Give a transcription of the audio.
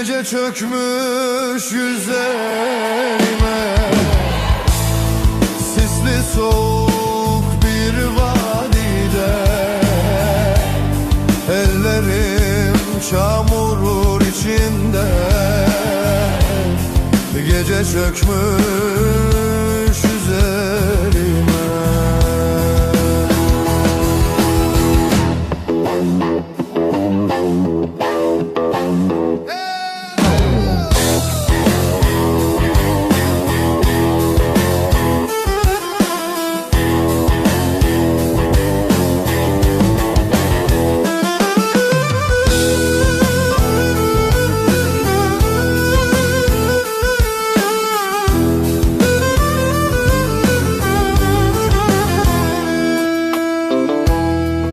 Gece çökmüş yüzlerime, sisli soğuk bir vadide, ellerim çamurur içinde. Gece çökmüş